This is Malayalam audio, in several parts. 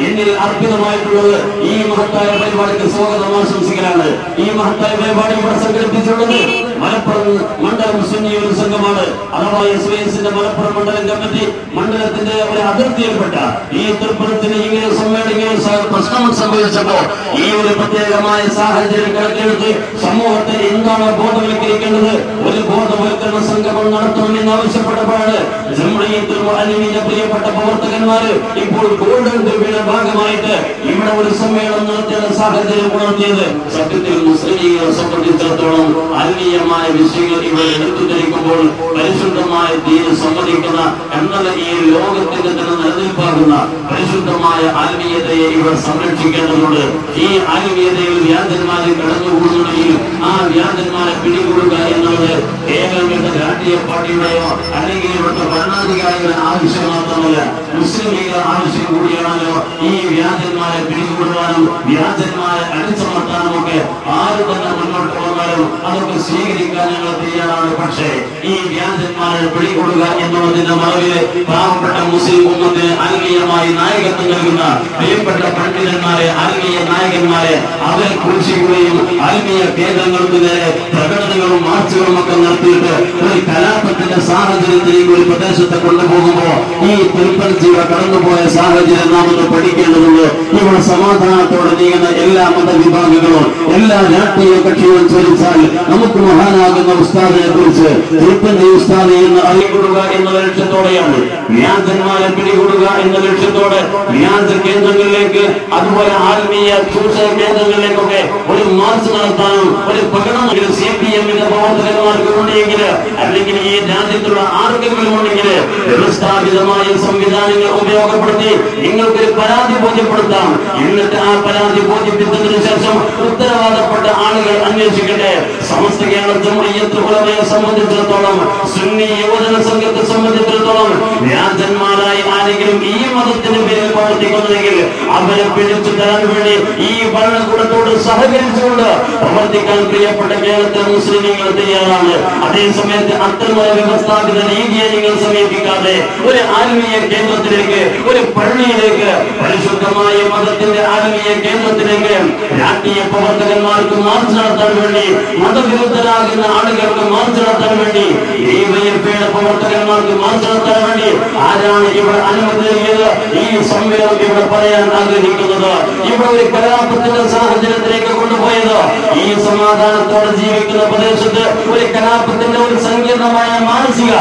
എന്നിൽ അർപ്പിതമായിട്ടുള്ളത് ഈ മഹത്തായ പരിപാടിക്ക് സ്വാഗതം ആശംസിക്കലാണ്. ഈ മഹത്തായ പരിപാടി ഇവിടെ സംഘടിപ്പിച്ചുള്ളത് മലപ്പുറം മണ്ഡലം സുന്നി ഒരു സംഘമാണ്. അഥവാ SYSന്റെ മലപ്പുറം മണ്ഡലം കമ്മിറ്റി മണ്ഡലത്തിന്റെ ഒരു അതിർത്തിയിൽപ്പെട്ട ഈ തൃപ്പൂരത്തിന് ഇങ്ങനെ പ്രശ്നം സംഭവിച്ചപ്പോ ഈ ഒരു പ്രത്യേകമായ സാഹചര്യം കണക്കിലെടുത്ത് സമൂഹത്തെ എന്താണ് ബോധവൽക്കരിക്കേണ്ടത്, ഒരു ബോധവൽക്കരണ സംഗമം നടത്തണമെന്ന് ആവശ്യപ്പെട്ടപ്പോഴാണ് ജംഇയ്യത്തുൽ മുഅല്ലിമീന്റെ പ്രിയപ്പെട്ട പ്രവർത്തകന്മാര് ഇപ്പോൾ ഗോൾഡൻ ട്രിബ്യൂണൽ ഭാഗമായിട്ട് ഇവിടെ ഒരു സമ്മേളനം നടത്തിയ സാഹചര്യം ഉണർത്തിയത്. സത്യത്തിൽ മുസ്ലിങ്ങളെ സംബന്ധിച്ചിടത്തോളം ആത്മീയമായ വിഷയങ്ങൾ ഇവർ എടുത്തുധരിക്കുമ്പോൾ പരിശുദ്ധമായ ദീന് സമ്മതിക്കുന്ന എന്നുള്ള ഈ ലോകത്തിന്റെ തന്നെ നിലനിൽപ്പാകുന്ന പരിശുദ്ധമായ ആത്മീയതയെ ഇവർ സംരക്ഷിക്കേണ്ടതുണ്ട്. ഈ ആത്മീയതയിൽ വ്യാജന്മാരെ കടന്നുകൂടുകയും ആ വ്യാജന്മാരെ പിടികൂടുക എന്നുള്ളത് കേവലം രാഷ്ട്രീയ പാർട്ടിയുടെയോ അല്ലെങ്കിൽ ഇവിടുത്തെ ഭരണാധികാരികളുടെ ആവശ്യം മാത്രമല്ല, മുസ്ലിം ലീഗിന്റെ ആവശ്യം കൂടിയാണല്ലോ. ഈ വ്യാജന്മാരെ പിടികൂടുവാനും വ്യാജന്മാരെ അടിച്ചമർത്താനും ഒക്കെ ആര് തന്നെ മുന്നോട്ട് വന്നാലും അതൊക്കെ സ്വീകരിക്കാൻ ഞങ്ങൾ തയ്യാറാണ്. പക്ഷേ ഈ വ്യാജന്മാരെ പിടികൂടുക എന്നുള്ളതിന്റെ മറവില് പാവപ്പെട്ട മുസ്ലിം ഉമ്മത്തിന് ആത്മീയമായി നായകത്വം നൽകുന്ന പ്രിയപ്പെട്ട പണ്ഡിതന്മാരെ, ആത്മീയ നായകന്മാരെ അവരെ കുറിച്ചുകയും ആത്മീയ കേന്ദ്രങ്ങൾക്ക് നേരെ പ്രകടനങ്ങളും മാർച്ചുകളും ഒക്കെ നടത്തിയിട്ട് ഒരു കലാപത്തിന്റെ സാഹചര്യത്തിലേക്ക് ഒരു പ്രദേശത്തെ കൊണ്ടുപോകുമ്പോൾ ഈ തിരുപ്പതിയുടെ കടന്നുപോയ സാഹചര്യം നാം ഒന്ന് പഠിക്കേണ്ടതുണ്ട്. ഇവിടെ സമാധാനത്തോടെ നീങ്ങുന്ന എല്ലാ മതവിഭാഗങ്ങളും എല്ലാ രാഷ്ട്രീയ കക്ഷികളും ചോദിച്ചാൽ നമുക്ക് മഹാനാകുന്ന ഉസ്താദിനെ കുറിച്ച് തിരുപ്പതി ഉസ്താദ് എന്ന് അറിയപ്പെടുക എന്ന ലക്ഷ്യത്തോടെയാണ്, വ്യാജന്മാരെ പിടികൂടുക എന്ന ലക്ഷ്യത്തോടെ വ്യാജ കേന്ദ്രങ്ങളിലേക്ക് അതുപോലെ ആത്മീയ ചൂഷക കേന്ദ്രങ്ങളിലേക്കൊക്കെ ഒരു മാർച്ച് നടത്താനും ഒരു പ്രകടനം CPMന്റെ പ്രവർത്തകന്മാർക്ക് ഉണ്ടെങ്കിൽ അല്ലെങ്കിൽ ഈ രാജ്യത്തുള്ള ആർക്കെങ്കിലും ഉണ്ടെങ്കിൽ വ്യവസ്ഥാപിതമായ സംവിധാനങ്ങൾ ഉപയോഗപ്പെടുത്തി നിങ്ങൾക്കൊരു പരാതി ബോധ്യപ്പെടുത്താം. എന്നിട്ട് ആ പരാതി ബോധ്യപ്പെടുത്തതിനു ശേഷം ഉത്തരവാദപ്പെട്ട ആളുകൾ അന്വേഷിക്കട്ടെ. സമസ്ത കേരള ജംഇയ്യത്തുൽ ഉലമയെ സംബന്ധിച്ചിടത്തോളം, സുന്നി യുവജന സംഘത്തെ സംബന്ധിച്ചിടത്തോളം വ്യാജന്മാരായി ആരെങ്കിലും ഈ മതത്തിന് പേരിൽ പ്രവർത്തിക്കുന്നുണ്ടെങ്കിൽ അവരെ പിടിച്ചു തരാൻ വേണ്ടി ഈ ഭരണകൂടത്തോട് സഹകരിച്ചുകൊണ്ട് പ്രവർത്തിക്കാൻ പ്രിയപ്പെട്ട കേരളത്തിലെ മുസ്ലിങ്ങൾ തയ്യാറാണ്. അതേസമയത്ത് അത്തരമൊരു വ്യവസ്ഥാപിത രീതിയെ നിങ്ങൾ സമീപിക്കാതെ ഒരു ആത്മീയ കേന്ദ്രത്തിലേക്ക്, ഒരു പള്ളിയിലേക്ക്, പരിശുദ്ധമായ മതത്തിന്റെ ആത്മീയ കേന്ദ്രത്തിലേക്ക് രാഷ്ട്രീയ പ്രവർത്തകന്മാർക്ക് മാർച്ച് നടത്താൻ വേണ്ടി, മതവിരുദ്ധരാകുന്ന ആളുകൾക്ക് മാർച്ച് നടത്താൻ വേണ്ടി, DYFIയുടെ പ്രവർത്തകന്മാർക്ക് മാർച്ച് നടത്താൻ വേണ്ടി ആരാണ് ഇവിടെ അനുമതി നൽകിയത്? ഈ സമ്മേളനം ഇവിടെ പറയാൻ ആഗ്രഹിക്കുന്നത് ഇവിടെ ഒരു കലാപത്തിന്റെ സാഹചര്യത്തിലേക്ക് കൊണ്ടുപോയത്, ഈ സമാധാനത്തോടെ ജീവിക്കുന്ന പ്രദേശത്ത് ഒരു കലാപത്തിന്റെ ഒരു സങ്കീർണമായ മാനസിക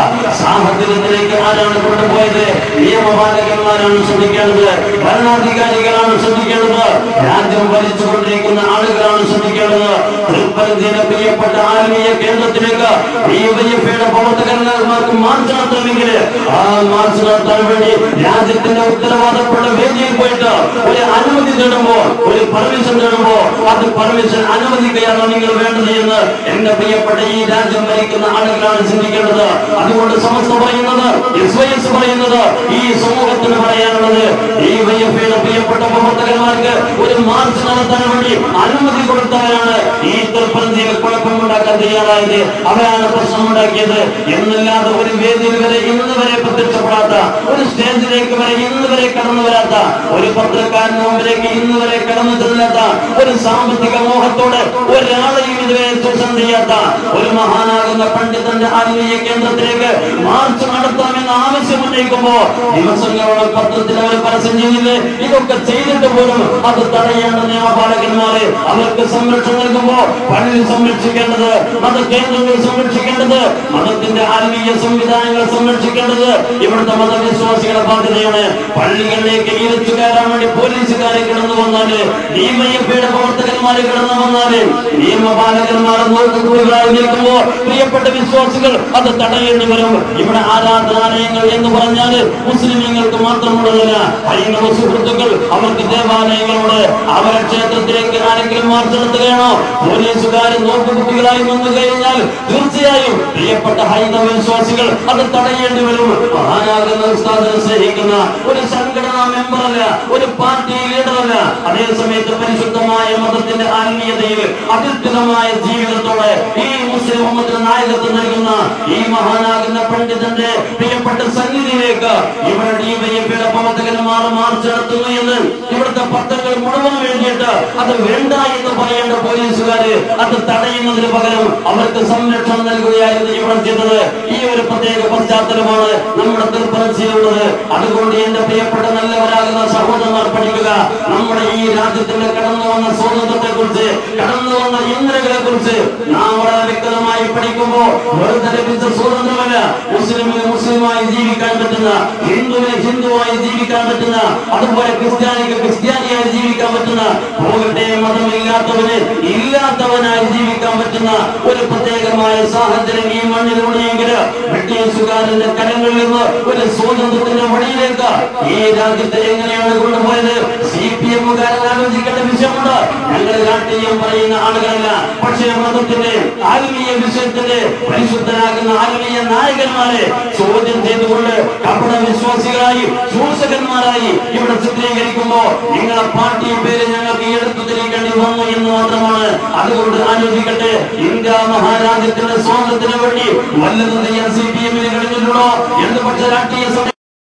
സാഹചര്യത്തിലേക്ക് ആരാണ് കൊണ്ടുപോയത്? നിയമപാലകന്മാരാണ് ശ്രദ്ധിക്കേണ്ടത്, ഭരണാധികാരികളാണ് ശ്രദ്ധിക്കേണ്ടത്, രാജ്യം ഭരിച്ചുകൊണ്ടിരിക്കുന്ന ആളുകളാണ് ശ്രദ്ധിക്കേണ്ടത്. തൃപ്പതിയുടെ പ്രിയപ്പെട്ട ആത്മീയ കേന്ദ്രത്തിലേക്ക് DYFIയുടെ പ്രവർത്തകന്മാർക്ക് മാർച്ച് നടത്തണമെങ്കിൽ ആ മാർച്ച് നടത്താൻ വേണ്ടി രാജ്യത്തിന്റെ ഉത്തരവാദപ്പെട്ട വേദിയിൽ പോയിട്ട് ഒരു അനുമതി തേടുമ്പോൾ, ഒരു പെർമിഷൻ തേടുമ്പോൾ അത് പെർമിഷൻ അനുവദിക്കുകയാണ് നിങ്ങൾ വേണ്ടത് എന്ന് എന്റെ പ്രിയപ്പെട്ട ഈ രാജ്യം ഭരിക്കുന്ന ആളുകളാണ് ചിന്തിക്കേണ്ടത്. അതുകൊണ്ട് സമസ്ത പറയുന്നത്, SYS പറയുന്നത്, ഈ സമൂഹത്തിന് പറയാനുള്ളത് DYFIയുടെ പ്രിയപ്പെട്ട പ്രവർത്തകന്മാർക്ക് ഒരു മാർച്ച് നടത്താൻ വേണ്ടി അനുമതി കൊടുത്തവരാണ് ഈ തൃപ്പതിയിൽ കുഴപ്പമുണ്ടാക്കാൻ തയ്യാറായത്, അവരാണ് പ്രശ്നമുണ്ടാക്കിയത് എന്നല്ലാതെ ഒരു വേദിയിൽ വരെ ഇന്ന് വരെ പ്രത്യക്ഷപ്പെടാത്ത, ഒരു സ്റ്റേജിലേക്ക് വരെ ഇന്ന് വരെ കടന്നു വരാത്ത, ഒരു പത്രക്കാരന് മുമ്പിലേക്ക് ഇന്ന് വരെ കടന്നു ചെല്ലാത്ത, ഒരു സാമ്പത്തിക മോഹത്തോടെ ഒരാളെയും ഇതുവരെ ചൂഷണം ചെയ്യാത്ത ഒരു മഹാനാകുന്ന പണ്ഡിതന്റെ ആത്മീയ കേന്ദ്രത്തിലേക്ക് മാർച്ച് നടത്താമെന്ന് ആവശ്യം ഉന്നയിക്കുമ്പോ ദിവസങ്ങളോളം പത്രത്തിൽ അവർ പരസ്യം ചെയ്തില്ലേ? ഇതൊക്കെ ചെയ്തിട്ട് പോലും അത് തടയേണ്ട നിയമപാലകന്മാരെ അവർക്ക് സംരക്ഷണം നൽകുമ്പോ പള്ളി സംരക്ഷിക്കേണ്ടത്, മതകേന്ദ്രങ്ങൾ സംരക്ഷിക്കേണ്ടത്, മതത്തിന്റെ ആത്മീയ സംവിധാനങ്ങൾ സംരക്ഷിക്കേണ്ടത് ഇവിടുത്തെ മതവിശ്വാസികളുടെ ബാധ്യതയാണ്. പള്ളികളിലേക്ക് ഇരച്ചു കയറാൻ വേണ്ടി പോലീസുകാരെ കിടന്നു വന്നാല്, DYFIയുടെ പ്രവർത്തകന്മാരെ കിടന്നു വന്നാല്, നിയമപാലകന്മാരെ നോക്കുകൂടികളായി നിൽക്കുമ്പോ പ്രിയപ്പെട്ട വിശ്വാസികൾ അത് തടയേണ്ടി വരും. ഇവിടെ ആരാധനാലയങ്ങൾ എന്ന് പറഞ്ഞാല് മുസ്ലിമീങ്ങൾക്ക് മാത്രമുള്ളതല്ല, ഹൈന്ദവ സുഹൃത്തുക്കൾ അവർക്ക് ദേവാലയങ്ങളുണ്ട്. അവരെ ക്ഷേത്രത്തിലേക്ക് ആരെങ്കിലും മാർച്ച് നടത്തുകയാണോ? പോലീസുകാർ നോക്കുകുട്ടികളായി വന്നു കഴിഞ്ഞാൽ തീർച്ചയായും പ്രിയപ്പെട്ട ഹൈന്ദവ വിശ്വാസികൾ അത് തടയേണ്ടി വരും. മഹാനാകുന്ന ഉസ്താദിനെ സ്നേഹിക്കുന്ന ഒരു സംഘടനാ മെമ്പറല്ല, ഒരു പാർട്ടി ലീഡറല്ല, അതേസമയത്ത് പരിശുദ്ധമായ മതത്തിന്റെ ആത്മീയതയിൽ അധിഷ്ഠിതമായ ജീവിതത്തോടെ ഈ മുസ്ലിം ഉമ്മത്തിന് നായകത്വം നൽകുന്ന ഈ മഹാനാകുന്ന പണ്ഡിതന്റെ പ്രിയപ്പെട്ട സന്നിധിയിലേക്ക് ഇവിടെ DYFIയുടെ പ്രവർത്തകന്മാർ മാർച്ച് നടത്തുന്നു എന്ന് ഇവിടുത്തെ പത്രങ്ങൾ മുഴുവൻ എഴുതിയിട്ട് അത് വേണ്ട എന്ന് പറയേണ്ട പോലീസുകാര് അത് തടയുന്നതിന് പകരം അവർക്ക് സംരക്ഷണം നൽകുകയായിരുന്നു ഇവിടെ ചെയ്തത്. ഈ ഒരു പ്രത്യേക പശ്ചാത്തലമാണ് നമ്മുടെ തിരുപ്പനച്ചിലുള്ളത്. അതുകൊണ്ട് എന്റെ പ്രിയപ്പെട്ട നല്ലവരാകുന്ന സഹോദരന്മാർ പഠിക്കുക. നമ്മുടെ ഈ രാജ്യത്തിന്റെ കടന്നു വന്ന സ്വാതന്ത്ര്യത്തെ കുറിച്ച്, കടന്നു വന്ന ഇന്ദ്രകളെ കുറിച്ച് നാം വളരെ വ്യക്തമായി പഠിക്കുമ്പോൾ വെറുതെ ലഭിച്ച സ്വാതന്ത്ര്യമല്ല. മുസ്ലിമിന് മുസ്ലിമായി ജീവിക്കാൻ പറ്റുന്ന, ഹിന്ദുവിന് ഹിന്ദുവായി ജീവിക്കാൻ പറ്റുന്ന, അതുപോലെ ക്രിസ്ത്യാനിക്ക് ക്രിസ്ത്യാനിയായി ജീവിക്കാൻ പറ്റുന്ന, പോകട്ടെ മതമില്ലാത്തവന് ഇല്ലാത്തവനായി ജീവിക്കാൻ പറ്റുന്ന ഒരു പ്രത്യേകമായ സാഹചര്യം ഈ മണ്ണിലുണ്ടെങ്കിൽ ബ്രിട്ടീഷുകാരന്റെ കരങ്ങളിൽ നിന്ന് ഒരു സ്വാതന്ത്ര്യത്തിന്റെ വഴിയിലേക്ക് ഈ രാജ്യത്തെ എങ്ങനെയാണ് കൊണ്ടുപോയത്? CPM-കാരൻ ആലോചിക്കേണ്ട വിഷയമുണ്ട്. ഞങ്ങൾ രാഷ്ട്രീയം പറയുന്ന ആളുകളല്ല. പക്ഷേ മതത്തിന്റെ ആത്മീയ വിഷയത്തിന്റെ പരിശുദ്ധരാകുന്ന ആത്മീയ നായകന്മാരെ ചോദ്യം ചെയ്തുകൊണ്ട് കപട വിശ്വാസികളായി, ചൂഷകന്മാരായി ഇവിടെ ചിത്രീകരിക്കുമ്പോ നിങ്ങളെ പാർട്ടി പേര് ഞങ്ങൾക്ക് എടുത്തു തിരിക്കേണ്ടി വന്നു എന്ന് മാത്രമാണ്. അതുകൊണ്ട് ആലോചിക്കട്ടെ, ഇന്ത്യ മഹാരാജ്യത്തിന്റെ സ്വാതന്ത്ര്യത്തിന് വേണ്ടി വല്ലതും ചെയ്യാൻ CPM-ന് കഴിഞ്ഞിട്ടുണ്ടോ? എന്തുപക്ഷ രാഷ്ട്രീയ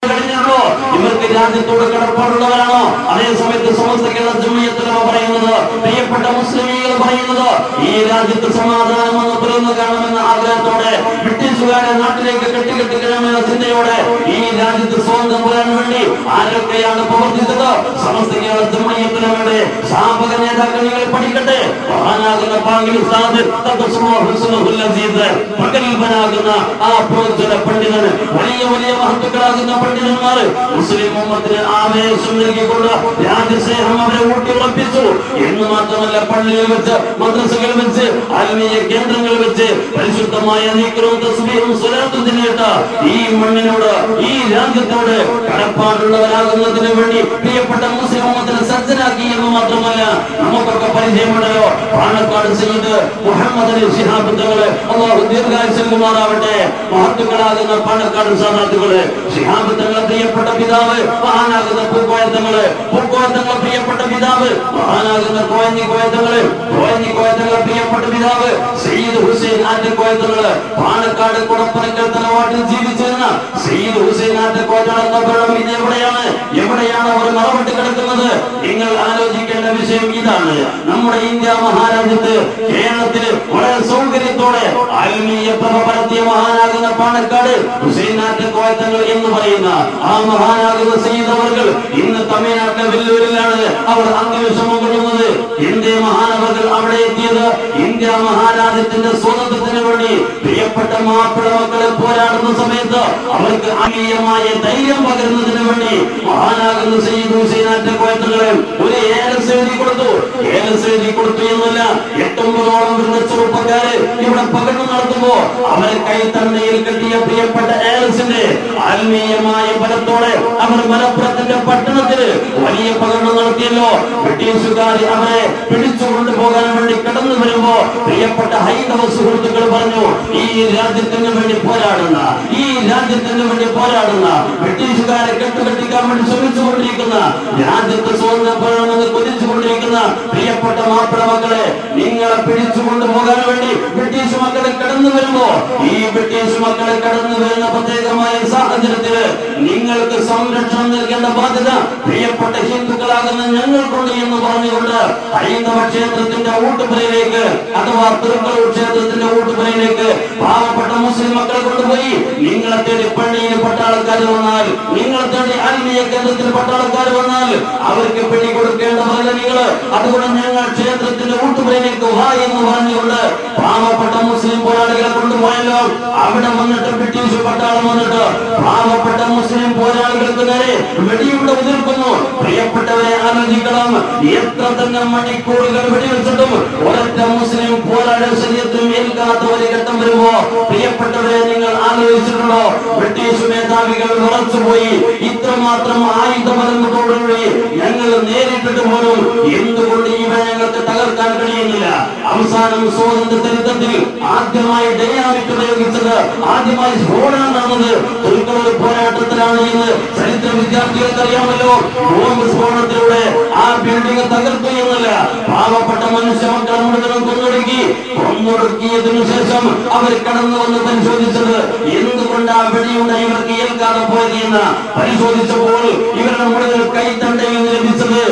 കഴിഞ്ഞിട്ടുണ്ടോ? ഇവർക്ക് രാജ്യത്തോട് കടപ്പാടുള്ളവരാണോ? അതേസമയത്ത് സമസ്ത കേരള ജംഇയ്യത്തുൽ പറയുന്നത്, പ്രിയപ്പെട്ട മുസ്ലിമീങ്ങൾ പറയുന്നത്, ഈ രാജ്യത്ത് സമാധാനം വന്ന് പുലർന്നു കാണണമെന്ന ആഗ്രഹത്തോടെ, ബ്രിട്ടീഷുകാരെ നാട്ടിലേക്ക് കെട്ടിക്കെട്ടിക്കണമെന്ന ചിന്തയോടെ ഈ രാജ്യത്ത് സ്വാതന്ത്ര്യം പുലരാൻ വേണ്ടി ആരൊക്കെയാണ് പ്രവർത്തിച്ചത്? സമസ്ത കേരള ജംഇയ്യത്തുലയുടെ സ്ഥാപക നേതാക്കൾ നിങ്ങൾ പഠിക്കട്ടെ. മഹാനാകുന്ന പാകിസ്ഥാൻ പ്രഗത്ഭനാകുന്ന ആ പ്രോജ്വല പണ്ഡിതൻ, വലിയ വലിയ മഹത്തുക്കളാകുന്ന പണ്ഡിതന്മാർ മുസ്ലിം ഉമ്മത്തിന് ആവേശം നൽകിക്കൊണ്ട് രാജ്യസ്നേഹം അവരെ ഊട്ടിയുറപ്പിച്ചു എന്ന് മാത്രമല്ല, പള്ളിയിൽ വെച്ച്, മദ്രസകൾ വെച്ച്, ആത്മീയ കേന്ദ്രങ്ങൾ വെച്ച് പരിശുദ്ധമായ നീക്കവും തസ്ബീഹും സ്വലാത്തും തിന്നിട്ട് ഈ മണ്ണിനോട്, ഈ രാജ്യത്തോട് കടപ്പാടുള്ളവരാകുന്നതിന് വേണ്ടി പ്രിയപ്പെട്ട മുസ്ലിം ഉമ്മത്തിനെ സജ്ജനാക്കി എന്ന് മാത്രമല്ല, നമുക്കൊക്കെ പരിചയമുണ്ടല്ലോ പാണക്കാട് സയ്യിദ് മുഹമ്മദ് അലി ശിഹാബ് തങ്ങള്, അല്ലാഹു ദീർഘായുസ്സ് നൽകുമാറാവട്ടെ. മഹത്തുക്കളാകുന്ന പാണക്കാട് സാദാത്തുകള്, ശിഹാബ് തങ്ങളെ പ്രിയപ്പെട്ട പിതാവ് മഹാനാകുന്ന പൂക്കോയ തങ്ങള്, പൂക്കോയ തങ്ങളെ പ്രിയപ്പെട്ട പിതാവ് മഹാനാകുന്ന കോയഞ്ഞിക്കോയ തങ്ങള്, കോയഞ്ഞിക്കോയ തങ്ങളെ പ്രിയപ്പെട്ട പിതാവ് സയ്യിദ് ഹുസൈൻ ആറ്റക്കോയ തങ്ങള്, പാണക്കാട് കുടപ്പനക്കൽ തലവാട്ടിൽ ജീവിച്ചിരുന്ന സയ്യിദ് ഹുസൈൻ ആറ്റക്കോയ തങ്ങളെ ഇത് എവിടെയാണ് അവർ മറവിട്ട് കിടക്കുന്നത്? നിങ്ങൾ ആലോചിക്കേണ്ട വിഷയം ഇതാണ്. നമ്മുടെ ഇന്ത്യ മഹാരാജ്യത്ത്, കേരളത്തിൽ വളരെ സൗകര്യത്തോടെ ആത്മീയ പ്രഭ പരത്തിയ മഹാനാകുന്ന പാണക്കാട് ഹുസൈൻ ആറ്റക്കോയ തങ്ങൾ എന്ന് പറയുന്ന ആ മഹാനാകുന്ന സയ്യിദ് അവർകൾ ഇന്ന് തമിഴ്നാട്ടിലെ വെല്ലൂരിലാണ് അവർ അന്ത്യവിശ്രമം കൊള്ളുന്നത്. ഇന്ത്യ മഹാനവർകൾ അവിടെ എത്തിയത് ഇന്ത്യ മഹാരാജ്യത്തിന്റെ സ്വാതന്ത്ര്യത്തിന് വേണ്ടി പ്രിയപ്പെട്ട മാപ്പിള മക്കളെ പോരാടുന്ന സമയത്ത് അവർക്ക് ആത്മീയമായ ധൈര്യം പകരുന്നതിന് വേണ്ടി മഹാനാകുന്ന സയ്യിദ് ഹുസൈൻ ആറ്റക്കോയ തങ്ങളെ ഒരു ഏലസ് എഴുതി കൊടുത്തു. ഏലസ് എഴുതി കൊടുത്തു എന്നല്ല, 8-9 വരുന്ന ചെറുപ്പക്കാര് ഇവിടെ പകർന്നു നടത്തുമ്പോ അവരെ കൈത്തണ്ണയിൽ കെട്ടിയ പ്രിയപ്പെട്ട ഏലസിന്റെ ആത്മീയമായ ബലത്തോടെ അവർ മലപ്പുറത്തിന്റെ പട്ടണത്തിൽ വലിയ പകർന്നു നടത്തിയല്ലോ. ബ്രിട്ടീഷുകാർ അവരെ പിടിച്ചുകൊണ്ടു പോകാൻ വേണ്ടി കടന്നു വരുമ്പോ പ്രിയപ്പെട്ട ഹൈന്ദവ സുഹൃത്തുക്കൾ പറഞ്ഞു, ഈ രാജ്യത്തിന് വേണ്ടി പോരാടുന്ന, ഈ രാജ്യത്തിന് വേണ്ടി പോരാടുന്ന, ബ്രിട്ടീഷുകാരെ കെട്ടുകെട്ടിക്കാൻ വേണ്ടി ശ്രമിച്ചുകൊണ്ടിരിക്കുന്ന, രാജ്യത്ത് സ്വാതന്ത്ര്യമെന്ന് കൊതിച്ചുകൊണ്ടിരിക്കുന്ന പ്രിയപ്പെട്ട മാപ്പിള മക്കളെ നിങ്ങളെ പിടിച്ചുകൊണ്ടു പോകാൻ വേണ്ടി ബ്രിട്ടീഷ് മക്കളെ കടന്നു വരുമ്പോ, ഈ ബ്രിട്ടീഷ് മക്കളെ കടന്നു വരുന്ന പ്രത്യേകമായ സാഹചര്യത്തില് നിങ്ങൾക്ക് സംരക്ഷണം നൽകേണ്ട ബാധ്യത പ്രിയപ്പെട്ട ഹിന്ദുക്കളാകുന്ന ഞങ്ങൾക്കുണ്ട് എന്ന് പറഞ്ഞുകൊണ്ട് ഹൈന്ദവ ക്ഷേത്രത്തിന്റെ ഊട്ടുപുരയിലേക്ക്, അഥവാ തിരുക്കളൂർ ക്ഷേത്രത്തിന്റെ ഊട്ടുപുരയിലേക്ക് പാവപ്പെട്ട മുസ്ലിം മക്കളെ കൊണ്ടുപോയി നിങ്ങളെ തേടി പള്ളിയിൽ പട്ടാളക്കാർ വന്നാൽ, നിങ്ങളെ തേടി ആത്മീയ കേന്ദ്രത്തിൽ പട്ടാളക്കാർ വന്നാൽ അവർക്ക് പിടികൊടുക്കേണ്ടതല്ല നിങ്ങള്. അതുകൊണ്ട് ഞങ്ങൾ ക്ഷേത്രത്തിന്റെ ഊട്ടുപുരയിലേക്ക് വാ എന്ന് പറഞ്ഞുകൊണ്ട് പാവപ്പെട്ട മുസ്ലിം പോരാളികളെ കൊണ്ടുപോയല്ലോ. അവിടെ വന്നിട്ട് ബ്രിട്ടീഷ് പട്ടാളം വന്നിട്ട് പാവപ്പെട്ട മുസ്ലിം പോരാളികൾക്ക് നേരെ വെടിയുണ്ട ഉതിർക്കുന്നു. പ്രിയപ്പെട്ടവരെ ആലോചിക്കണം, എത്ര തന്നെ മണിക്കൂറുകൾ വെടിവെച്ചിട്ടും ഒരൊറ്റ മുസ്ലിം പോരാളി ശരീരത്തിൽ ഏൽക്കാത്ത ഒരു ഘട്ടം വരുമ്പോ പ്രിയപ്പെട്ടവരെ നിങ്ങൾ ആലോചിച്ചിട്ടുണ്ടോ? ബ്രിട്ടീഷ് മേധാവികൾ വിറച്ചുപോയി. ഇത്രമാത്രം ആയുധബലത്തോടുകൂടി ഞങ്ങൾ നേരിട്ടിട്ട് പോലും എന്തുകൊണ്ട് ഇവരെ ഞങ്ങൾക്ക് തകർക്കാൻ കഴിയുന്നില്ല? അവസാനം സ്വാതന്ത്ര്യ ചരിത്രത്തിൽ ആദ്യമായി ഡൈനാമിക് ഉപയോഗിച്ചത്, ആദ്യമായി സ്ഫോടനം നടന്നത് തിരുക്കളൂർ പോരാട്ടത്തിലാണ് എന്ന് ചരിത്ര വിദ്യാർത്ഥികൾക്ക് അറിയാമല്ലോ. ബോംബ് സ്ഫോടനത്തിലൂടെ ആ ബിൽഡിംഗ് തകർത്തു എന്നല്ല, പാവപ്പെട്ട മനുഷ്യ മക്കളെ മുഴുവനും കൊന്നൊടുക്കിയതിനു ശേഷം അവർ കടന്നു വന്ന് പരിശോധിച്ചത് എന്തുകൊണ്ട് ആ വെടിയുണ്ട ഇവർക്ക് ഏൽക്കാതെ പോയത് എന്ന് പരിശോധിച്ചപ്പോൾ ഇവരുടെ മുഴുവൻ കൈത്തണ്ടയിൽ ലഭിച്ചത്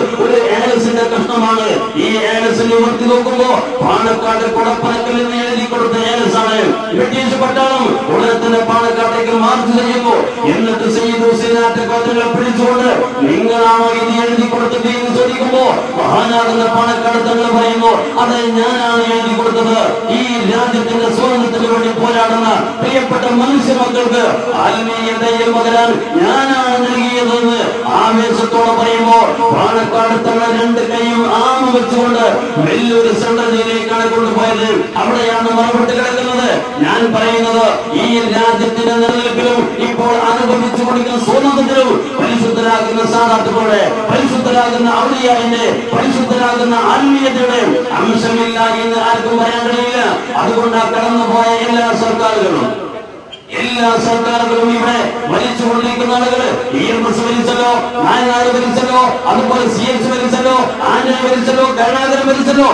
ചിത്രമാണ്. ഈ ഏലസിനെ ഉയർത്തി നോക്കുമ്പോ പാണക്കാട് കുടപ്പനക്കൽ എന്ന് എഴുതി കൊടുത്ത ഏലസാണ്. ബ്രിട്ടീഷ് പട്ടാളം ഉടനെ തന്നെ പാണക്കാട്ടേക്ക് മാർച്ച് ചെയ്യുന്നു. എന്നിട്ട് സയ്യിദ് ഹുസൈൻ ആറ്റക്കാരനെ പിടിച്ചുകൊണ്ട് നിങ്ങളാണോ ഇത് എഴുതി കൊടുത്തത് എന്ന് ചോദിക്കുമ്പോ മഹാനാകുന്ന പാണക്കാട് തങ്ങൾ പറയുന്നു, അതെ ഞാനാണ് എഴുതി കൊടുത്തത്. ഈ രാജ്യത്തിന്റെ സ്വാതന്ത്ര്യത്തിന് വേണ്ടി പോരാടുന്ന പ്രിയപ്പെട്ട മനുഷ്യ മക്കൾക്ക് ആത്മീയതയിൽ പകരാൻ ഞാനാണ് നൽകിയതെന്ന് ആവേശത്തോടെ പറയുമ്പോ പാണക്കാട് തങ്ങൾ രണ്ട് കൈയും ആമ വെച്ചുകൊണ്ട് വലിയൊരു സെൻട്രൽ ജയിലേക്കാണ് കൊണ്ടുപോയത്. അവിടെയാണ് മറപ്പെട്ട് കിടക്കുന്നത്. ഞാൻ പറയുന്നത് ഈ രാജ്യത്തിന്റെ നിലനിൽപ്പിലും ഇപ്പോൾ അനുഭവിച്ചു കൊടുക്കുന്ന സ്വാതന്ത്ര്യത്തിലും പരിശുദ്ധരാകുന്ന സാധാത്തുക്കളുടെ, പരിശുദ്ധരാകുന്ന ഔലിയാന്റെ, പരിശുദ്ധരാകുന്ന ആത്മീയതയുടെ അംശമില്ല എന്ന് ആർക്കും പറയാൻ കഴിയില്ല. അതുകൊണ്ടാണ് കടന്നുപോയ എല്ലാ സർക്കാരുകളും ഇവിടെ ഭരിച്ചുകൊണ്ടിരിക്കുന്ന ആളുകള് EMS ഭരിച്ചല്ലോ, നായനാര് ഭരിച്ചല്ലോ, അതുപോലെ CH ഭരിച്ചല്ലോ, ആന്റണി ഭരിച്ചല്ലോ, കരുണാകരൻ ഭരിച്ചല്ലോ.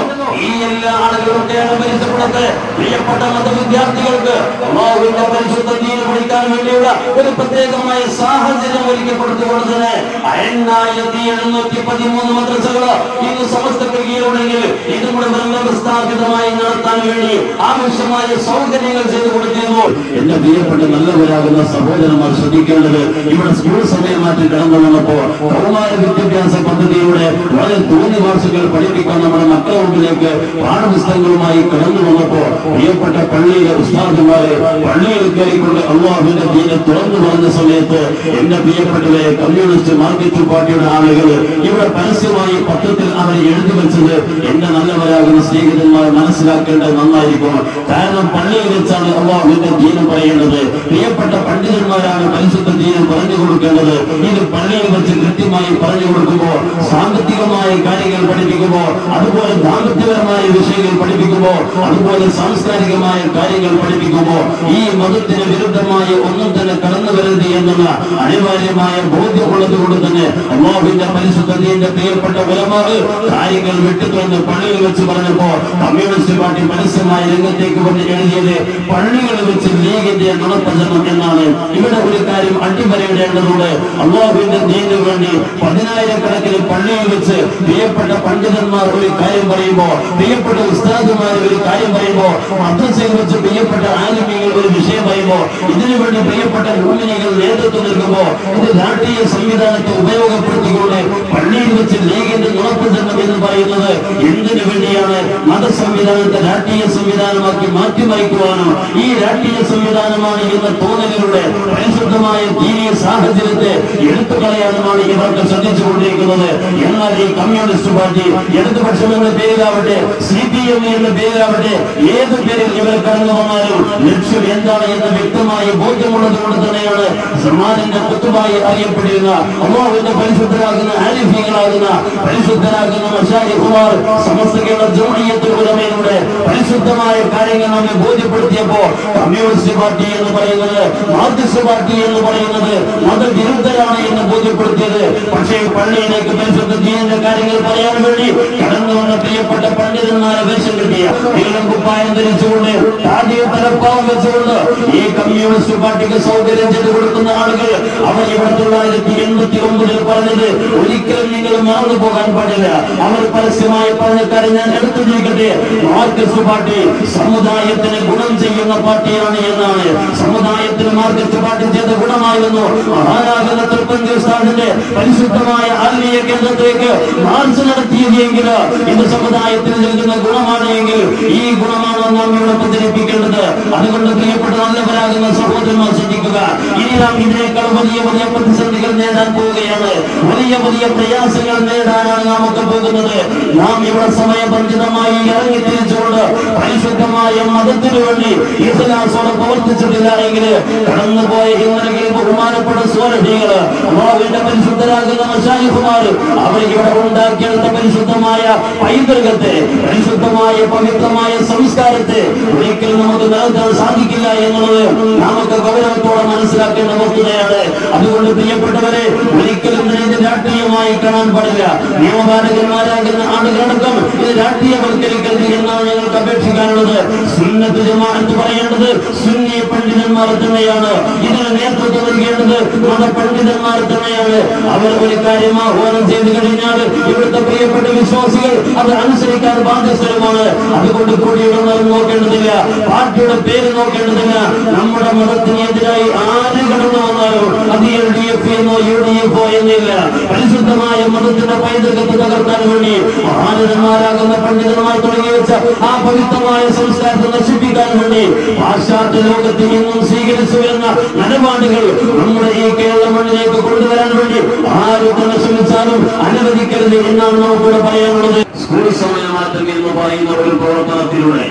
ഈ എല്ലാ ആളുകളൊക്കെയാണ് ഭരിച്ചപ്പോഴൊക്കെ പ്രിയപ്പെട്ട മതവിദ്യാർത്ഥികൾക്ക് അല്ലാഹുവിന്റെ പരിശുദ്ധ ദീൻ പഠിക്കാൻ വേണ്ടിയുള്ള ഒരു പ്രത്യേകമായ സാഹചര്യം ഒരുക്കപ്പെടുത്തിക്കൊണ്ട് തന്നെ 5713 മദ്രസകള് ഇന്ന് സമസ്തക്ക് കീഴിലുണ്ടെങ്കിൽ ഇതും കൂടെ വ്യവസ്ഥാപിതമായി നടത്താൻ വേണ്ടി ആവശ്യമായ സൗകര്യങ്ങൾ ചെയ്തു കൊടുത്തിരുന്നു. എന്റെ പ്രിയപ്പെട്ട നല്ലവരാകുന്ന സഹോദരന്മാർ ശ്രദ്ധിക്കേണ്ടത്, ഇവിടെ സ്കൂൾ സമയമാറ്റി കടന്നു വന്നപ്പോ കൗമാര വിദ്യാഭ്യാസ പദ്ധതിയുടെ വളരെ തോന്നിവാസികൾ പഠിപ്പിക്കാൻ നമ്മുടെ മക്കളുടെ മുമ്പിലേക്ക് പാഠപുസ്തകങ്ങളുമായി കടന്നു വന്നപ്പോ പ്രിയപ്പെട്ട പള്ളിയിലെ ഉസ്താദുമാരെ പള്ളിയിൽ കയറിക്കൊണ്ട് അല്ലാഹുവിന്റെ ദീനെ തുറന്നു പറഞ്ഞ സമയത്ത് എന്റെ പ്രിയപ്പെട്ടവരെ കമ്മ്യൂണിസ്റ്റ് മാർക്സിസ്റ്റ് പാർട്ടിയുടെ ആളുകൾ ഇവിടെ പരസ്യമായി പത്രത്തിൽ അവർ എഴുതി വെച്ചത് എന്റെ നല്ലവരാകുന്ന സ്നേഹിതന്മാർ മനസ്സിലാക്കേണ്ടത് നന്നായിരിക്കും. കാരണം പള്ളിയിൽ വെച്ചാണ് അല്ലാഹുവിന്റെ ദീനം പറയേണ്ടത്. പ്രിയപ്പെട്ട പണ്ഡിതന്മാരാണ് പരിശുദ്ധ ദീനം പറഞ്ഞു കൊടുക്കേണ്ടത്. ഇത് പള്ളിയിൽ വെച്ച് കൃത്യമായി പറഞ്ഞു കൊടുക്കുമ്പോ, സാമ്പത്തികമായ കാര്യങ്ങൾ പഠിപ്പിക്കുമ്പോ, അതുപോലെ ദാമ്പത്യപരമായ വിഷയങ്ങൾ പഠിപ്പിക്കുമ്പോ, അതുപോലെ സാംസ്കാരികമായ കാര്യങ്ങൾ പഠിപ്പിക്കുമ്പോ ഈ മതത്തിന് വിരുദ്ധമായ ഒന്നും തന്നെ കടന്നു വരരുത് എന്നുള്ള അനിവാര്യമായ ബോധ്യമുള്ളത് കൊണ്ട് തന്നെ അല്ലാഹുവിന്റെ പരിശുദ്ധ ദീനിന്റെ പ്രിയപ്പെട്ട ഉലമാവ് കാര്യങ്ങൾ വിട്ടുതുറന്ന് പള്ളിയിൽ വെച്ച് പറഞ്ഞപ്പോ കമ്മ്യൂണിസ്റ്റ് പാർട്ടി പരസ്യമായ രംഗത്തേക്ക് വന്ന് എഴുതിയത് പള്ളികളിൽ വെച്ച് ലീഗിന്റെ നുണപ്രചരണം എന്നാണ്. ഇവിടെ ഒരു കാര്യം അടിവരയിടേണ്ടതുണ്ട്. അല്ലാഹുവിന്റെ ദീനിനു വേണ്ടി 10,000 പള്ളിയിൽ വെച്ച് പ്രിയപ്പെട്ട പണ്ഡിതന്മാർ ഒരു കാര്യം പറയുമ്പോ, പ്രിയപ്പെട്ട ഉസ്താദുമാർ ഒരു കാര്യം പറയുമ്പോ, മദ്രസയിൽ വെച്ച് പ്രിയപ്പെട്ട ആലിമീങ്ങൾ ഒരു വിഷയം പറയുമ്പോ, ഇതിനു വേണ്ടി പ്രിയപ്പെട്ട മുഅ്മിനീങ്ങൾ നേതൃത്വം നൽകുമ്പോ ഇത് രാഷ്ട്രീയ സംവിധാനത്തെ ഉപയോഗപ്പെടുത്തിക്കൊണ്ട് പള്ളിയിൽ വെച്ച് ലീഗിന്റെ നുണപ്രചരണം എന്ന് പറയുന്നത് എന്തിനു വേണ്ടിയാണ്? മതസംവിധാനത്തെ രാഷ്ട്രീയ സംവിധാനമാക്കി മാറ്റിമറിക്കുവാനും ഈ രാഷ്ട്രീയ സംവിധാനമാണ് എന്ന തോന്നലിലൂടെ പരിശുദ്ധമായ ദീനീയ സാഹചര്യത്തെ എടുത്തു കളയാനുമാണ് ഇവർക്ക് ശ്രദ്ധിച്ചുകൊണ്ടിരിക്കുന്നത്. എന്നാൽ ഈ കമ്മ്യൂണിസ്റ്റ് പാർട്ടി ഇടതുപക്ഷം എന്ന പേരിലാവട്ടെ, CPM എന്ന പേരിലാവട്ടെ, ഏത് പേരിൽ ഇവർ കടന്നു വന്നാലും ലക്ഷ്യം എന്താണ് എന്ന് വ്യക്തമായി ബോധ്യമുള്ളത് കൊണ്ട് തന്നെയാണ് സമാജിന്റെ കുത്തുബായി അറിയപ്പെട്ടിരുന്ന അല്ലാഹുവിന്റെ പരിശുദ്ധരാകുന്ന ആലിഫീകളാകുന്ന പരിശുദ്ധരാകുന്ന മശായിഖുമാർ സമസ്ത കേരള ജംഇയ്യത്തുൽ ഉലമയുടെ പരിശുദ്ധമായ കാര്യങ്ങൾ നമ്മെ ബോധ്യപ്പെടുത്തിയപ്പോ കമ്മ്യൂണിസ്റ്റ് പാർട്ടി എന്ന് പറയുന്നത്, മാർക്സിസ്റ്റ് പാർട്ടി എന്ന് പറയുന്നത് മതവിരുദ്ധരാണ് എന്ന് ബോധ്യപ്പെടുത്തിയത്. പക്ഷേ പള്ളിയിലേക്ക് പരിശുദ്ധ ദീനിന്റെ കാര്യങ്ങൾ പറയാൻ വേണ്ടി കടന്നു വന്ന പ്രിയപ്പെട്ട പണ്ഡിതന്മാരെ വേഷം കിട്ടിയ നീളം കുപ്പായം ധരിച്ചുകൊണ്ട് ആദ്യ തലപ്പാവം വെച്ചുകൊണ്ട് ഈ കമ്മ്യൂണിസ്റ്റ് പാർട്ടിക്ക് സൗകര്യം ചെയ്തു കൊടുക്കുന്ന ആളുകൾ അവർ ഇവിടെ 1989 പറഞ്ഞത് ഒരിക്കലും നിങ്ങൾ മറന്നു പോകാൻ പാടില്ല. അവർ പരസ്യമായി പറഞ്ഞ കാര്യം ഞാൻ എടുത്തു ചോദിക്കട്ടെ. മാർക്സിസ്റ്റ് പാർട്ടി സമുദായത്തിന് ഗുണം ചെയ്യുന്ന പാർട്ടിയാണ് എന്നാണ്. സമുദായത്തിന് മാർക്സിസ്റ്റ് പാർട്ടി ചെയ്ത ഗുണമായിരുന്നു മഹാനാകുന്ന തൃപ്പഞ്ചി ഉസ്താദിന്റെ പരിശുദ്ധമായ ആത്മീയ കേന്ദ്രത്തിലേക്ക് മാർച്ച് നടത്തിയതെങ്കിൽ ഇത് സമുദായത്തിന് നൽകുന്ന ഗുണമാണ് എങ്കിൽ ഈ ഗുണമാണ് നാം ഇവിടെ പ്രചരിപ്പിക്കേണ്ടത്. അതുകൊണ്ട് പ്രിയപ്പെട്ട നല്ലവരാകുന്ന സഹോദരന്മാർ ശ്രദ്ധിക്കുക. ഇനി നാം ഇതിനേക്കാൾ വലിയ വലിയ പ്രതിസന്ധികൾ നേടാൻ പോവുകയാണ്. വലിയ വലിയ പ്രയാസങ്ങൾ നേടാനാണ് നാം ഒക്കെ പോകുന്നത്. നാം ഇവിടെ സമയബന്ധിതമായി ഇറങ്ങി തിരിച്ചുകൊണ്ട് പരിശുദ്ധമായ മതത്തിനു വേണ്ടി ഇഖ്ലാസോടെ പ്രവർത്തിച്ചിട്ടില്ല എങ്കിൽ കടന്നുപോയ ഇന്നലെങ്കിൽ ബഹുമാനപ്പെട്ട സ്വാലിഹീങ്ങള് അല്ലാഹുവിന്റെ പരിശുദ്ധരാകുന്ന മശായിഖുമാർ അവർ ഇവിടെ ഉണ്ടാക്കിയെടുത്ത പരിശുദ്ധമായ പൈതൃകത്തെ, പരിശുദ്ധമായ പവിത്രമായ സംസ്കാരത്തെ ഒരിക്കലും നമുക്ക് നിലനിർത്താൻ സാധിക്കില്ല എന്നുള്ളത് നമുക്ക് ഗൗരവത്തോടെ മനസ്സിലാക്കേണ്ട വസ്തുതയാണ്. അതുകൊണ്ട് പ്രിയപ്പെട്ടവരെ ഒരിക്കലും ഇത് രാഷ്ട്രീയമായി കാണാൻ പാടില്ല. നിയമപാലകന്മാരാകുന്ന ആളുകളടക്കം ഇത് രാഷ്ട്രീയവൽക്കരിക്കരുത് എന്നാണ് ഞങ്ങൾക്ക് അപേക്ഷിക്കാനുള്ളത്. സുന്നത്ത് ജമാഅത്ത് പറയേണ്ടത് സുന്നി പണ്ഡിതന്മാർ തന്നെയാണ്. ഇതിന് നേതൃത്വം നൽകേണ്ടത് മതപണ്ഡിതന്മാർ തന്നെയാണ്. അവർ ഒരു കാര്യം ആഹ്വാനം ചെയ്തു കഴിഞ്ഞാൽ ഇവിടുത്തെ പ്രിയപ്പെട്ട വിശ്വാസികൾ അത് അനുസരിക്കാൻ ബാധ്യസ്ഥരുമാണ്. അതുകൊണ്ട് കൂടിയുള്ളവരും നോക്കേണ്ടതില്ല, പാർട്ടിയുടെ പേര് നോക്കേണ്ടതില്ല. നമ്മുടെ മതത്തിനെതിരായി ആര് കടന്നു വന്നാലും അത് LDF എന്നോ UDF എന്നില്ല. പരിശുദ്ധമായ മതത്തിന്റെ പൈതൃകത്തെ തകർക്കാൻ വേണ്ടി മഹാനന്മാരാകുന്ന പണ്ഡിതന്മാർ തുടങ്ങി വെച്ച ആ പവിത്രമായ സംസ്കാരത്തെ നശിപ്പിക്കാൻ വേണ്ടി പാശ്ചാത്യ ലോകത്ത് ഇന്നും സ്വീകരിച്ചു വരുന്ന നിലപാടുകൾ നമ്മുടെ ഈ കേരള മണ്ണിലേക്ക് കൊണ്ടുവരാൻ വേണ്ടി ആര് തന്നെ ശ്രമിച്ചാലും അനുവദിക്കരുത് എന്നാണ് നമുക്കിവിടെ പറയാനുള്ളത്. സ്കൂൾ സമയമാറ്റം എന്ന് പറയുന്ന ഒരു പ്രവർത്തനത്തിലൂടെ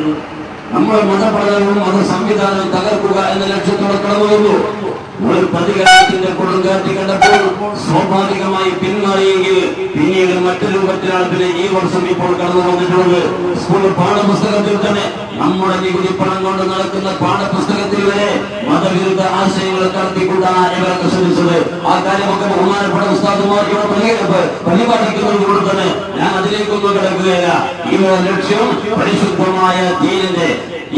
നമ്മൾ മതപഠനവും മത സംവിധാനവും തകർക്കുക എന്ന ലക്ഷ്യത്തോടെ കടന്നു വന്നു. ഒരു പ്രതികാരത്തിന്റെ കൊടുങ്കാറ്റ് കണ്ടപ്പോൾ സ്വാഭാവികമായി പിന്മാറിയെങ്കിൽ പിന്നീട് മറ്റു രൂപത്തിലാണ് പിന്നെ ഈ വർഷം ഇപ്പോൾ കടന്നു വന്നിട്ടുള്ളത്. സ്കൂൾ പാഠപുസ്തകത്തിൽ തന്നെ നമ്മുടെ നികുതി പണം കൊണ്ട് നടക്കുന്ന പാഠപുസ്തകത്തിൽ വരെ മതവിരുദ്ധ ആശയങ്ങൾ കടത്തിക്കൊണ്ടാണ് ഇവരൊക്കെ ശ്രമിച്ചത്. ആ കാര്യമൊക്കെ ബഹുമാനപ്പെട്ട ഉസ്താദുമാർ ഇവിടെ പരിപാലിക്കുന്നതോട് തന്നെ ഞാൻ അതിലേക്കൊന്നും കിടക്കുകയില്ല. ഇവരുടെ ലക്ഷ്യം പരിശുദ്ധമായ ദീനിന്റെ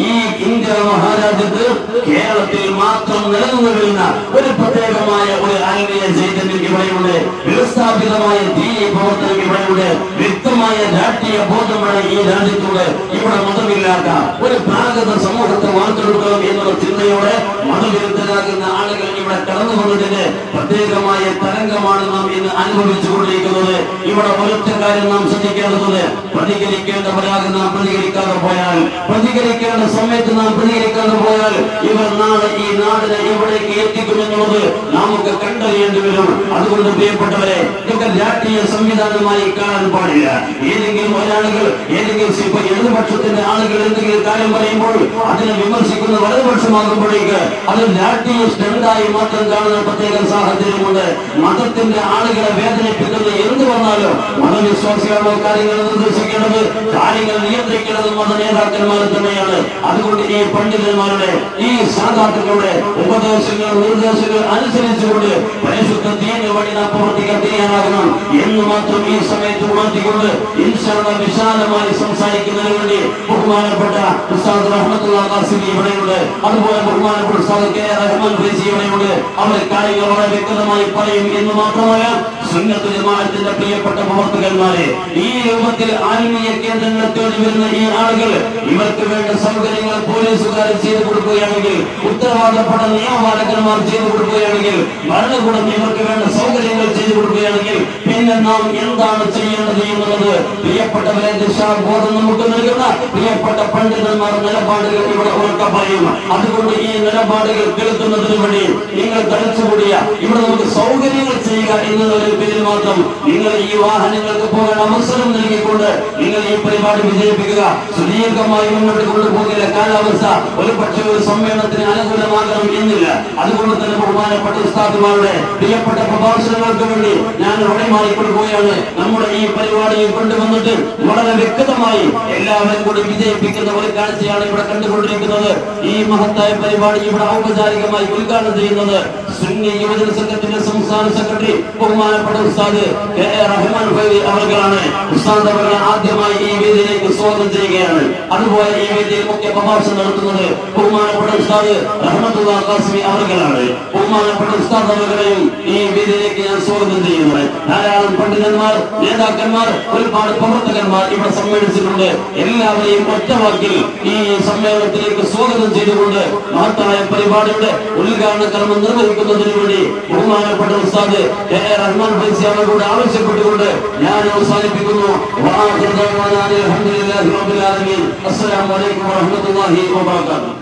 ഈ ഇന്ത്യ മഹാരാജ്യത്ത് കേരളത്തിൽ മാത്രം നിലനിന്നു വരുന്ന ഒരു പ്രത്യേകമായ ഒരു ആത്മീയ ചൈതന്യം ഇവിടെയുണ്ട്. വ്യവസ്ഥാപിതമായ ദീനി പ്രവർത്തനം ഇവിടെയുണ്ട്. വ്യക്തമായ രാഷ്ട്രീയ ബോധമുള്ള ഈ രാജ്യത്തുണ്ട്. ഇവിടെ മതമില്ലാത്ത ഒരു പ്രാകൃത സമൂഹത്തെ വാർത്തെടുക്കണം എന്നുള്ള ചിന്തയോടെ മതവിരുദ്ധരാകുന്ന ആളുകൾ ഇവിടെ കടന്നു വന്നതിന്റെ പ്രത്യേകമായ തരംഗമാണ് നാം ഇന്ന് അനുഭവിച്ചുകൊണ്ടിരിക്കുന്നത്. ഇവിടെ ഒരൊറ്റ കാര്യം നാം ശ്രദ്ധിക്കേണ്ടതുണ്ട്. പ്രതികരിക്കേണ്ടവരാകുന്ന നാം പ്രതികരിക്കാതെ പോയാൽ, പ്രതികരിക്കേണ്ട സമയത്ത് നാം പ്രതികരിക്കാതെ പോയാൽ ഇവർ നാളെ ഈ നാടിനെ ഇവിടേക്ക് എത്തിക്കുമെന്നുള്ളത് നമുക്ക് കണ്ടറിയേണ്ടി വരും. അതുകൊണ്ട് പ്രിയപ്പെട്ടവരെ, ഇതൊക്കെ രാഷ്ട്രീയ സംവിധാനമായി കാണാൻ പാടില്ല. ഏതെങ്കിലും ഒരാളുകൾ ഇടതുപക്ഷത്തിന്റെ ആളുകൾ എന്തെങ്കിലും കാര്യം പറയുമ്പോൾ അതിനെ വിമർശിക്കുന്ന വലതുപക്ഷമാകുമ്പോഴേക്ക് അത് രാഷ്ട്രീയ സ്റ്റണ്ടായി മാത്രം കാണുന്ന പ്രത്യേക സാഹചര്യമുണ്ട്. മതത്തിന്റെ ആളുകളെ വേദനിപ്പിക്കുന്നത് എന്ത് വന്നാലും മതവിശ്വാസികളോ കാര്യങ്ങൾ നിർദ്ദേശിക്കേണ്ടത്, കാര്യങ്ങൾ നിയന്ത്രിക്കേണ്ടത് മത നേതാക്കന്മാർ തന്നെയാണ്. അതുകൊണ്ട് ഈ പണ്ഡിതന്മാരുടെ ഈ സാധാരണകളുടെ ഉപദേശങ്ങൾ നിർദ്ദേശങ്ങൾ അനുസരിച്ചുകൊണ്ട് പരിശുദ്ധ ദീന് വഴി നാം പ്രവർത്തിക്കാൻ തയ്യാറാകണം എന്ന് മാത്രം ഈ സമയത്ത് ഉണർത്തിക്കൊണ്ട് ഇൻഷാ അല്ലാഹ് വിശാലമായി സംസാരിക്കുന്നതിന് വേണ്ടി ബഹുമാനപ്പെട്ട ഉസ്താദ് റഹ്മത്തുള്ളാഹി ഖാസിമി ഇവിടെയുണ്ട്. അതുപോലെ ബഹുമാനപ്പെട്ട ഉസ്താദ് കെ റഹ്മാൻ ഫൈസി ഇവിടെയുണ്ട്. അവർ കാര്യങ്ങൾ വളരെ വ്യക്തമായി പറയും എന്ന് മാത്രമല്ല, സുന്നത്ത് ജമാഅത്തിന്റെ പ്രിയപ്പെട്ട പ്രവർത്തകന്മാരെ, ഈ രൂപത്തിൽ ആത്മീയ കേന്ദ്രങ്ങൾ തേടി വരുന്ന ഈ ആളുകൾ ഇവർക്ക് വേണ്ട സൗകര്യങ്ങൾ പോലീസുകാർ ചെയ്തു കൊടുക്കുകയാണെങ്കിൽ, ഉത്തരവാദപ്പെട്ട നിയമപാലകന്മാർ ചെയ്തു കൊടുക്കുകയാണെങ്കിൽ, ഭരണകൂടം ഇവർക്ക് വേണ്ട സൗകര്യങ്ങൾ ചെയ്തു കൊടുക്കുകയാണെങ്കിൽ പിന്നെ നാം എന്താണ് ചെയ്യേണ്ടത് എന്നുള്ളത് പ്രിയപ്പെട്ടവരെ ദിശാബോധം നമുക്ക് നൽകുന്ന പ്രിയപ്പെട്ട പണ്ഡിതന്മാർ നിലപാടുകൾ ഇവിടെ ഉറക്കെ പറയും. അതുകൊണ്ട് ഈ നിലപാടുകൾ കേൾക്കുന്നതിന് വേണ്ടി നിങ്ങൾ തടച്ചുകൂടിയ ഇവിടെ നമുക്ക് സൗകര്യങ്ങൾ ചെയ്യുക എന്നൊരു പേരിൽ മാത്രം നിങ്ങൾ ഈ വാഹനങ്ങൾക്ക് പോകാൻ അവസരം നൽകിക്കൊണ്ട് നിങ്ങൾ ഈ പരിപാടി വിജയിപ്പിക്കുക. സുദീർഘമായി മുന്നോട്ട് കൊണ്ടുപോകില്ല. കാലാവസ്ഥ ഒരു പക്ഷേ ഒരു സമ്മേളനത്തിന് അനുകൂലമാകണം എന്നില്ല. അതുകൊണ്ട് തന്നെ ബഹുമാനപ്പെട്ട ഉസ്താദുമാരുടെ പ്രിയപ്പെട്ട പ്രഭാഷണങ്ങൾക്ക് വേണ്ടി ഞാൻ വഴിമാറിക്കൊടുക്കുകയാണ്. നമ്മുടെ ഈ പരിപാടിയിൽ കൊണ്ടുവന്നിട്ട് വളരെ വ്യക്തമായി എല്ലാവരും കൂടി വിജയിപ്പിക്കുന്ന ഒരു കാഴ്ചയാണ് ഇവിടെ കണ്ടുകൊണ്ടിരിക്കുന്നത്. ഈ മഹത്തായ പരിപാടി ഇവിടെ ഔപചാരികമായി ഉദ്ഘാടനം ചെയ്യുന്നത് സുന്നി യുവജന സംഘത്തിന്റെ സംസ്ഥാന സെക്രട്ടറി ബഹുമാനപ്പെട്ട ഉസ്താദ് കെ റഹ്മാൻ ഫൈസി അവർകളാണ്. ഉസ്താദ് അവരെ ആദ്യമായി ഈ വേദിയിലേക്ക് സ്വാഗതം ചെയ്യുകയാണ്. അതുപോലെ ഈ വേദിയിൽ മുഖ്യ പ്രഭാഷണം നടത്തുന്നത് ബഹുമാനപ്പെട്ട ഉസ്താദ് റഹ്മത്തുള്ളാഹി ഖാസിമി അവർകളാണ്. ബഹുമാനപ്പെട്ട ഉസ്താദ് അവരെയും ഈ വേദിയിലേക്ക് ഞാൻ സ്വാഗതം ചെയ്യുന്നത്. ധാരാളം പണ്ഡിതന്മാർ, നേതാക്കന്മാർ, ഒരുപാട് പ്രവർത്തകന്മാർ ഇവിടെ സമ്മേളിച്ചിട്ടുണ്ട്. എല്ലാവരെയും ഒറ്റവാക്കിൽ ഈ സമ്മേളനത്തിലേക്ക് സ്വാഗതം ചെയ്തുകൊണ്ട് മഹത്തായ പരിപാടിയുടെ ഉദ്ഘാടന കർമ്മം നിർവഹിക്കുന്നതിന് വേണ്ടി ബഹുമാനപ്പെട്ട ഉസ്താദ് കെ റഹ്മാൻ ഫൈസി അവരോട് ആവശ്യപ്പെട്ടുകൊണ്ട് ഞാൻ അവസാനിപ്പിക്കുന്നു. അസ്സലാമു അലൈക്കും വറഹ്മത്തുള്ളാഹി വബറകാതുഹു.